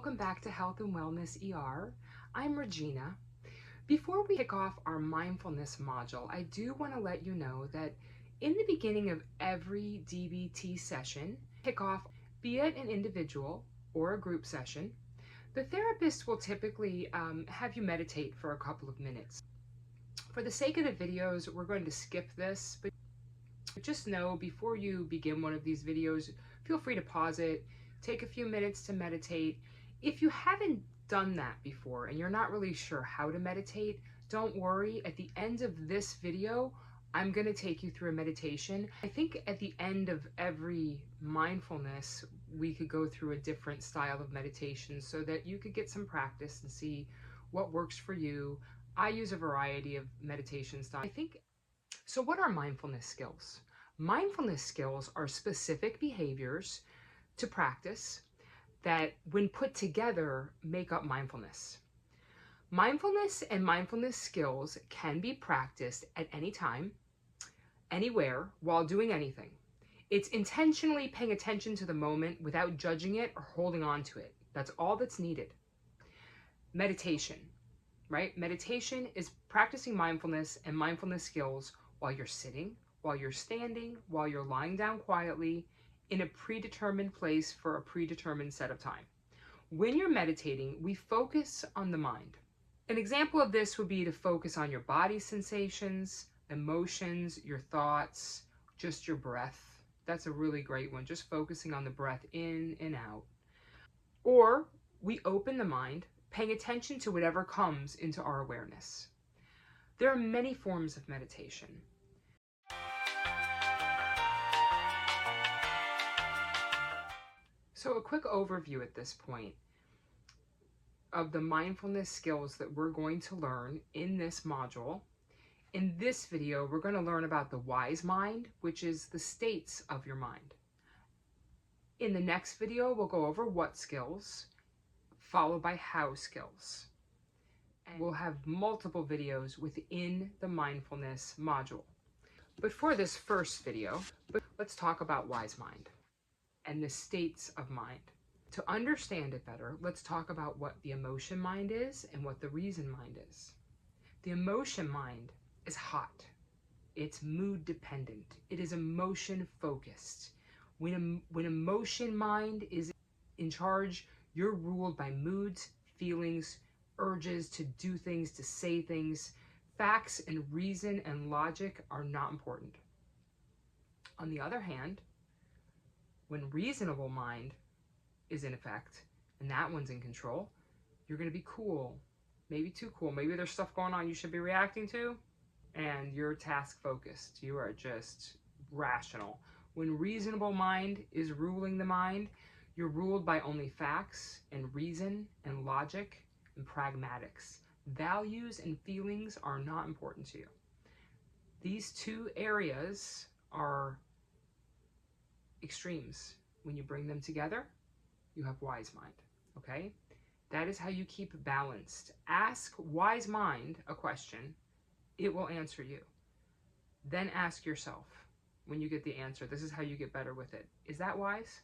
welcome back to Health and Wellness ER. I'm Regina. Before we kick off our mindfulness module, I do want to let you know that in the beginning of every DBT session, kick off, be it an individual or a group session, the therapist will typically have you meditate for a couple of minutes. For the sake of the videos, we're going to skip this, but just know before you begin one of these videos, feel free to pause it, take a few minutes to meditate. If you haven't done that before and you're not really sure how to meditate, don't worry. At the end of this video, I'm going to take you through a meditation. I think at the end of every mindfulness, we could go through a different style of meditation so that you could get some practice and see what works for you. I use a variety of meditation styles. So what are mindfulness skills? Mindfulness skills are specific behaviors to practice that, when put together, make up mindfulness. Mindfulness and mindfulness skills can be practiced at any time, anywhere, while doing anything. It's intentionally paying attention to the moment without judging it or holding on to it. That's all that's needed. Meditation, right? Meditation is practicing mindfulness and mindfulness skills while you're sitting, while you're standing, while you're lying down quietly, in a predetermined place for a predetermined set of time. When you're meditating, we focus on the mind. An example of this would be to focus on your body sensations, emotions, your thoughts, just your breath. That's a really great one, just focusing on the breath in and out. Or we open the mind, paying attention to whatever comes into our awareness. There are many forms of meditation. So a quick overview at this point of the mindfulness skills that we're going to learn in this module. In this video, we're going to learn about the wise mind, which is the states of your mind. In the next video, we'll go over what skills, followed by how skills. And we'll have multiple videos within the mindfulness module. But for this first video, let's talk about wise mind and the states of mind. To understand it better, let's talk about what the emotion mind is and what the reason mind is. The emotion mind is hot. It's mood dependent. It is emotion focused. When emotion mind is in charge, you're ruled by moods, feelings, urges to do things, to say things. Facts and reason and logic are not important. On the other hand, when reasonable mind is in effect, and that one's in control, you're going to be cool, maybe too cool. Maybe there's stuff going on you should be reacting to, and you're task focused. You are just rational. When reasonable mind is ruling the mind, you're ruled by only facts and reason and logic and pragmatics. Values and feelings are not important to you. These two areas are extremes. When you bring them together, you have wise mind, okay? That is how you keep balanced. Ask wise mind a question, it will answer you. Then ask yourself, when you get the answer, this is how you get better with it. Is that wise?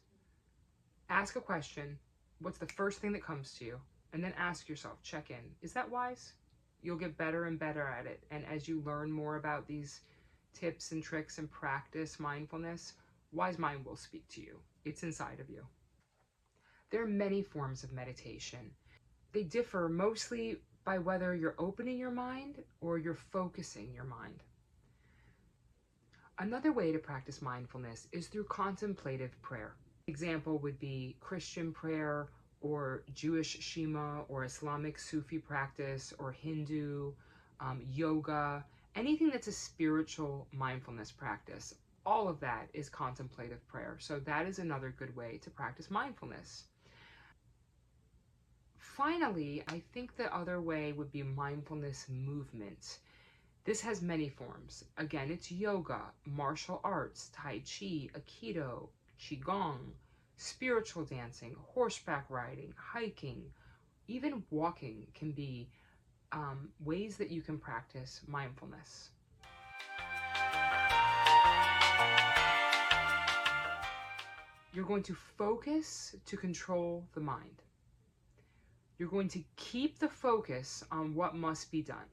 Ask a question, what's the first thing that comes to you? And then ask yourself, check in, is that wise? You'll get better and better at it. And as you learn more about these tips and tricks and practice mindfulness, wise mind will speak to you. It's inside of you. There are many forms of meditation. They differ mostly by whether you're opening your mind or you're focusing your mind. Another way to practice mindfulness is through contemplative prayer. Example would be Christian prayer or Jewish Shema or Islamic Sufi practice or Hindu, yoga, anything that's a spiritual mindfulness practice. All of that is contemplative prayer. So that is another good way to practice mindfulness. Finally, I think the other way would be mindfulness movement. This has many forms. Again, it's yoga, martial arts, Tai Chi, Aikido, Qigong, spiritual dancing, horseback riding, hiking, even walking can be ways that you can practice mindfulness. You're going to focus to control the mind. You're going to keep the focus on what must be done.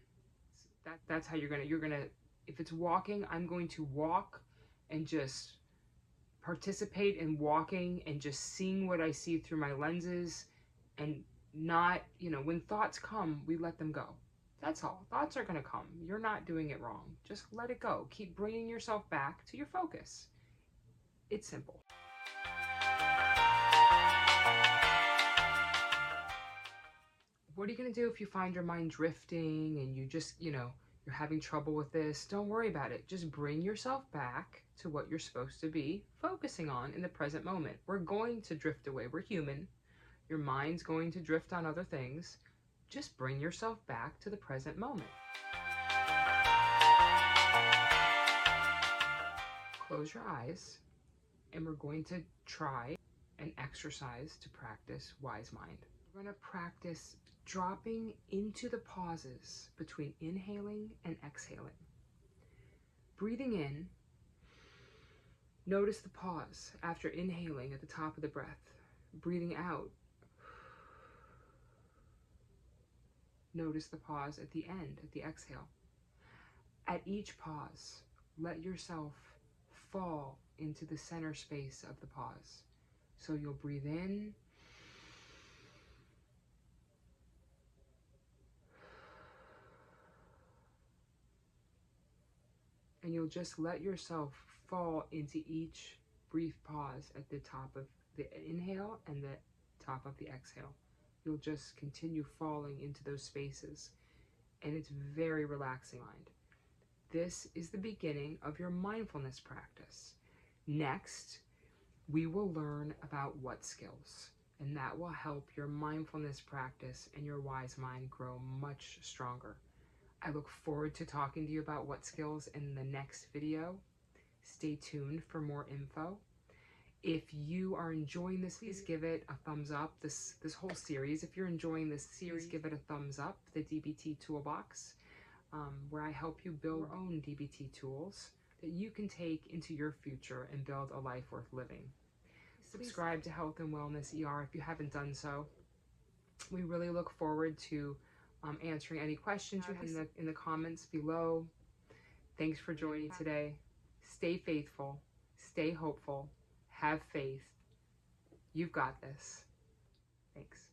That's how you're gonna, if it's walking, I'm going to walk and just participate in walking and just seeing what I see through my lenses, and not, when thoughts come, we let them go. That's all. Thoughts are going to come. You're not doing it wrong. Just let it go. Keep bringing yourself back to your focus. It's simple. What are you going to do if you find your mind drifting and you just, you're having trouble with this? Don't worry about it. Just bring yourself back to what you're supposed to be focusing on in the present moment. We're going to drift away. We're human. Your mind's going to drift on other things. Just bring yourself back to the present moment. Close your eyes, and we're going to try an exercise to practice wise mind. We're going to practice dropping into the pauses between inhaling and exhaling. Breathing in, notice the pause after inhaling at the top of the breath. Breathing out, notice the pause at the end, at the exhale. At each pause, let yourself fall into the center space of the pause. So you'll breathe in, and you'll just let yourself fall into each brief pause at the top of the inhale and the top of the exhale. You'll just continue falling into those spaces, and it's very relaxing mind. This is the beginning of your mindfulness practice. Next, we will learn about what skills, and that will help your mindfulness practice and your wise mind grow much stronger. I look forward to talking to you about what skills in the next video. Stay tuned for more info. If you are enjoying this, please give it a thumbs up. This whole series, if you're enjoying this series, give it a thumbs up. The DBT Toolbox, where I help you build your own DBT tools that you can take into your future and build a life worth living. Subscribe to Health and Wellness ER if you haven't done so. We really look forward to answering any questions you have in the comments below. Thanks for joining today. Stay faithful, stay hopeful, have faith. You've got this. Thanks.